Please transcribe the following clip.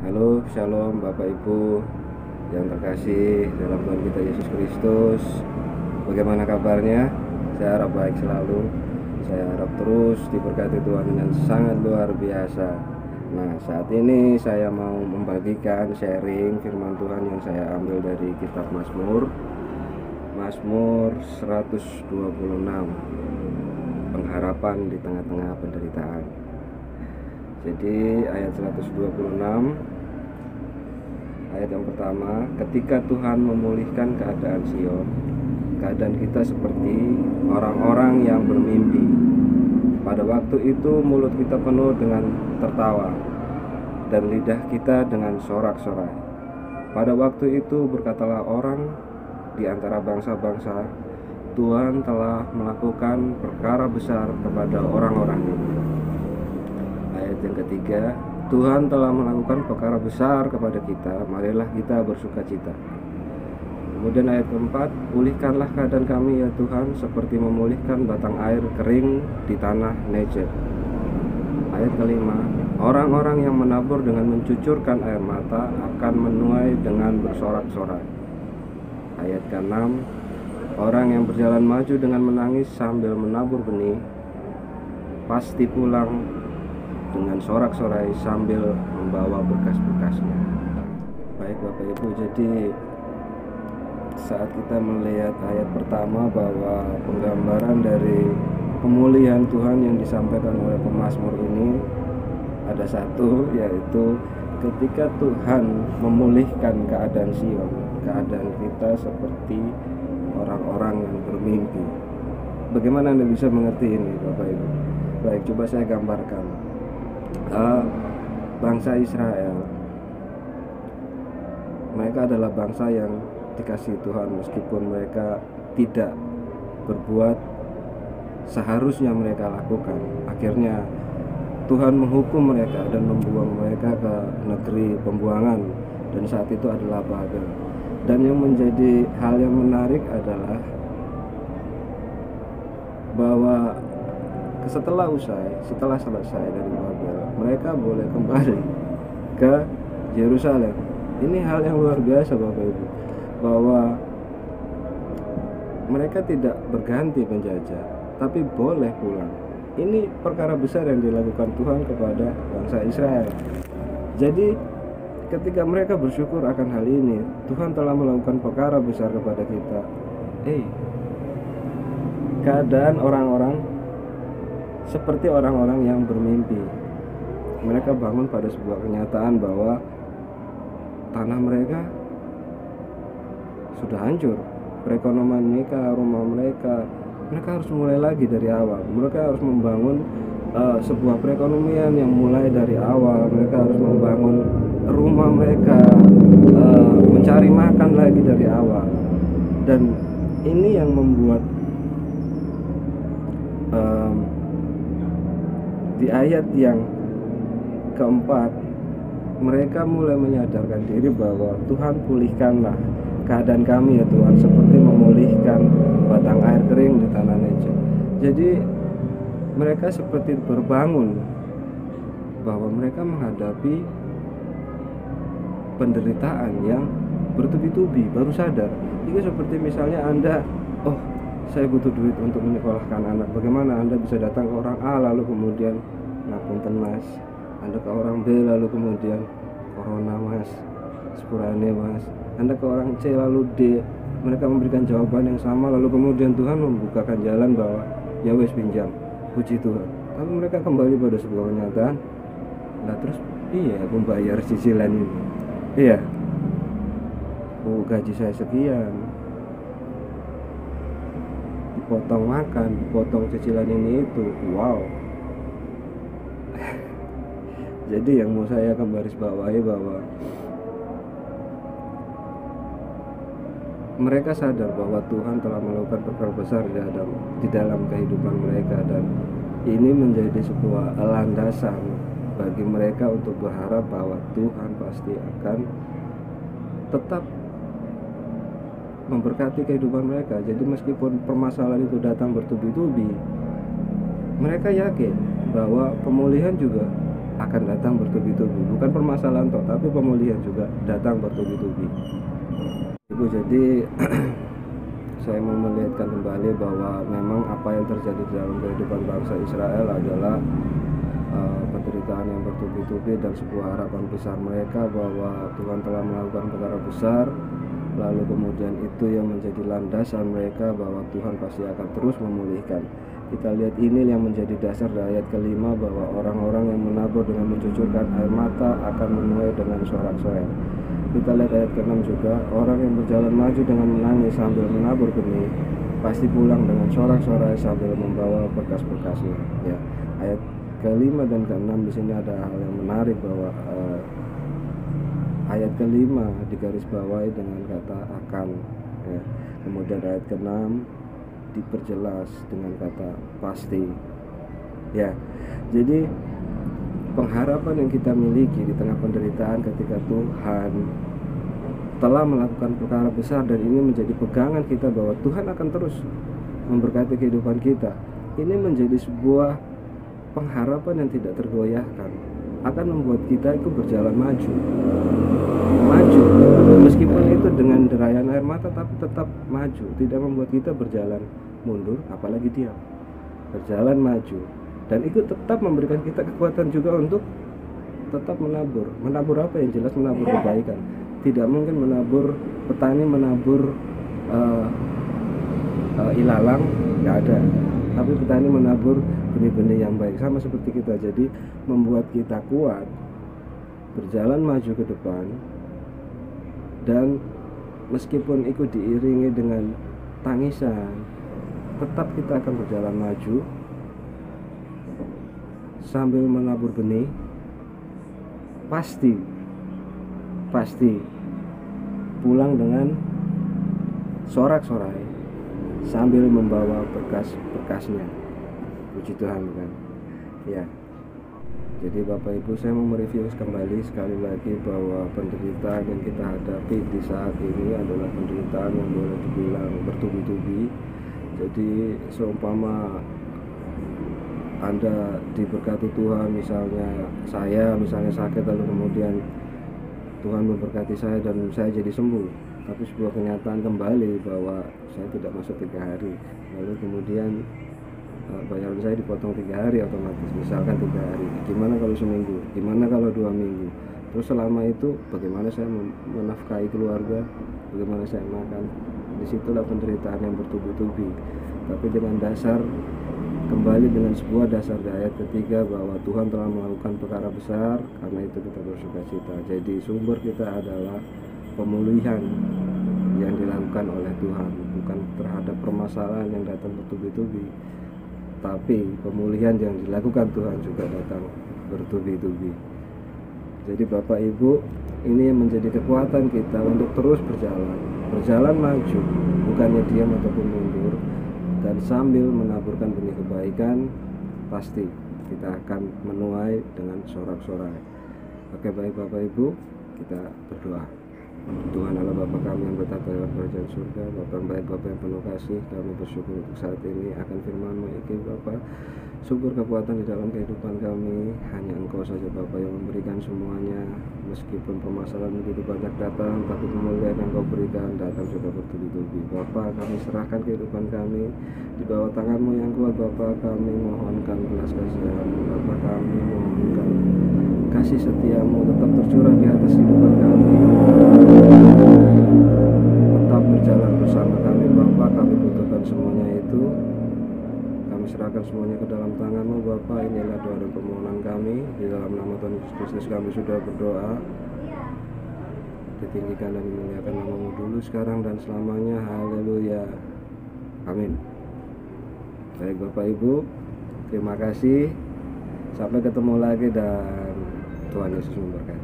Halo, shalom Bapak Ibu yang terkasih dalam Tuhan kita Yesus Kristus. Bagaimana kabarnya? Saya harap baik selalu. Saya harap terus diberkati Tuhan dengan sangat luar biasa. Nah, saat ini saya mau membagikan sharing firman Tuhan yang saya ambil dari kitab Mazmur 126, pengharapan di tengah-tengah penderitaan. Jadi ayat 126, ayat yang pertama, ketika Tuhan memulihkan keadaan Sion, keadaan kita seperti orang-orang yang bermimpi. Pada waktu itu mulut kita penuh dengan tertawa dan lidah kita dengan sorak-sorai. Pada waktu itu berkatalah orang di antara bangsa-bangsa, Tuhan telah melakukan perkara besar kepada orang-orang ini. Ayat yang ketiga, Tuhan telah melakukan perkara besar kepada kita, marilah kita bersukacita. Kemudian ayat keempat, pulihkanlah keadaan kami ya Tuhan, seperti memulihkan batang air kering di tanah Negev. Ayat kelima, orang-orang yang menabur dengan mencucurkan air mata akan menuai dengan bersorak-sorai. Ayat keenam, orang yang berjalan maju dengan menangis sambil menabur benih pasti pulang dengan sorak-sorai sambil membawa berkas-berkasnya. Baik Bapak Ibu, jadi saat kita melihat ayat pertama bahwa penggambaran dari pemulihan Tuhan yang disampaikan oleh pemazmur ini ada satu, yaitu ketika Tuhan memulihkan keadaan Sion, keadaan kita seperti orang-orang yang bermimpi. Bagaimana Anda bisa mengerti ini Bapak Ibu? Baik, coba saya gambarkan. Bangsa Israel, mereka adalah bangsa yang dikasihi Tuhan meskipun mereka tidak berbuat seharusnya mereka lakukan. Akhirnya Tuhan menghukum mereka dan membuang mereka ke negeri pembuangan, dan saat itu adalah Babel. Dan yang menjadi hal yang menarik adalah bahwa setelah selesai dari Babel, mereka boleh kembali ke Yerusalem. Ini hal yang luar biasa Bapak Ibu, bahwa mereka tidak berganti penjajah, tapi boleh pulang. Ini perkara besar yang dilakukan Tuhan kepada bangsa Israel. Jadi ketika mereka bersyukur akan hal ini, Tuhan telah melakukan perkara besar kepada kita. Keadaan orang-orang seperti orang-orang yang bermimpi. Mereka bangun pada sebuah kenyataan bahwa tanah mereka sudah hancur, perekonomian mereka, rumah mereka harus mulai lagi dari awal. Mereka harus membangun sebuah perekonomian yang mulai dari awal. Mereka harus membangun rumah mereka, mencari makan lagi dari awal. Dan ini yang membuat di ayat yang keempat, mereka mulai menyadarkan diri bahwa Tuhan, pulihkanlah keadaan kami ya Tuhan, seperti memulihkan batang air kering di tanah Negev. Jadi mereka seperti berbangun bahwa mereka menghadapi penderitaan yang bertubi-tubi, baru sadar. Itu seperti misalnya Anda, saya butuh duit untuk menyekolahkan anak. Bagaimana Anda bisa datang ke orang A lalu kemudian ngapunten Mas, Anda ke orang B lalu kemudian corona Mas, sepurane Mas. Anda ke orang C lalu D, mereka memberikan jawaban yang sama, lalu kemudian Tuhan membukakan jalan bahwa ya wes pinjam, puji Tuhan. Tapi mereka kembali pada sebuah kenyataan, nah terus aku bayar cicilan ini. Gaji saya sekian, dipotong makan, dipotong cicilan ini itu. Wow. Jadi yang mau saya garis bawahi bahwa mereka sadar bahwa Tuhan telah melakukan perkara besar di dalam kehidupan mereka, dan ini menjadi sebuah landasan bagi mereka untuk berharap bahwa Tuhan pasti akan tetap memberkati kehidupan mereka. Jadi meskipun permasalahan itu datang bertubi-tubi, mereka yakin bahwa pemulihan juga akan datang bertubi-tubi. Bukan permasalahan toh, tapi pemulihan juga datang bertubi-tubi. Ibu, jadi saya mau melihatkan kembali bahwa memang apa yang terjadi dalam kehidupan bangsa Israel adalah penderitaan yang bertubi-tubi dan sebuah harapan besar mereka bahwa Tuhan telah melakukan perkara besar. Lalu kemudian itu yang menjadi landasan mereka bahwa Tuhan pasti akan terus memulihkan. Kita lihat ini yang menjadi dasar dari ayat kelima, bahwa orang-orang yang menabur dengan mencucurkan air mata akan menuai dengan sorak-sorai. Kita lihat ayat ke-6 juga, orang yang berjalan maju dengan menangis sambil menabur benih pasti pulang dengan sorak-sorai sambil membawa berkas-berkasnya. Ya, ayat ke-5 dan ke-6 di sini ada hal yang menarik, bahwa ayat ke-5 digarisbawahi dengan kata akan, ya. Kemudian ayat ke-6 diperjelas dengan kata pasti, ya. Jadi pengharapan yang kita miliki di tengah penderitaan ketika Tuhan telah melakukan perkara besar, dan ini menjadi pegangan kita bahwa Tuhan akan terus memberkati kehidupan kita. Ini menjadi sebuah pengharapan yang tidak tergoyahkan, akan membuat kita itu berjalan maju, meskipun itu dengan derayan air mata, tapi tetap maju, tidak membuat kita berjalan mundur, apalagi diam, berjalan maju. Dan itu tetap memberikan kita kekuatan juga untuk tetap menabur apa? Yang jelas menabur kebaikan. Tidak mungkin menabur, petani menabur ilalang, nggak ada. Tapi petani menabur benih-benih yang baik, sama seperti kita. Jadi membuat kita kuat, berjalan maju ke depan, dan meskipun itu diiringi dengan tangisan, tetap kita akan berjalan maju sambil menabur benih. Pasti pulang dengan sorak-sorai sambil membawa berkas-berkasnya. Puji Tuhan, kan? Ya. Jadi Bapak Ibu, saya mau mereview kembali sekali lagi bahwa penderitaan yang kita hadapi di saat ini adalah penderitaan yang boleh dibilang bertubi-tubi. Jadi seumpama Anda diberkati Tuhan, misalnya saya sakit, lalu kemudian Tuhan memberkati saya dan saya jadi sembuh, tapi sebuah kenyataan kembali bahwa saya tidak masuk 3 hari, lalu kemudian bayaran saya dipotong 3 hari otomatis, misalkan 3 hari. Gimana kalau seminggu? Gimana kalau 2 minggu? Terus selama itu bagaimana saya menafkahi keluarga? Bagaimana saya makan? Disitulah penderitaan yang bertubi-tubi. Tapi dengan dasar, kembali dengan sebuah dasar di ayat ketiga, bahwa Tuhan telah melakukan perkara besar, karena itu kita bersukacita. Jadi sumber kita adalah pemulihan yang dilakukan oleh Tuhan, bukan terhadap permasalahan yang datang bertubi-tubi, tapi pemulihan yang dilakukan Tuhan juga datang bertubi-tubi. Jadi Bapak Ibu, ini yang menjadi kekuatan kita untuk terus berjalan maju, bukannya diam ataupun mundur. Dan sambil menaburkan benih kebaikan, pasti kita akan menuai dengan sorak-sorai. Oke, baik Bapak Ibu, kita berdoa. Tuhan Allah Bapa kami yang bertata dalam kerajaan surga, Bapa yang baik, Bapa yang penuh kasih, kami bersyukur untuk saat ini akan firman-Mu ini Bapa. Sumber kekuatan di dalam kehidupan kami hanya Engkau saja Bapa yang memberikan semuanya. Meskipun permasalahan begitu banyak datang, tapi kemuliaan yang Engkau berikan datang juga bertubi-tubi. Bapa, kami serahkan kehidupan kami di bawah tangan-Mu yang kuat Bapa. Kami mohonkan belas kasihan-Mu Bapa, kami mohonkan kasih setia-Mu tetap tercurah di atas kehidupan kami, tetap berjalan bersama kami Bapa. Kami butuhkan semuanya itu, kami serahkan semuanya ke dalam tangan-Mu Bapa. Inilah doa dan permohonan kami, di dalam nama Tuhan Yesus Kristus kami sudah berdoa. Ditinggikan dan dimuliakan nama-Mu dulu, sekarang dan selamanya. Haleluya, amin. Baik Bapak Ibu, terima kasih. Sampai ketemu lagi dan Tuhan Yesus memberkati.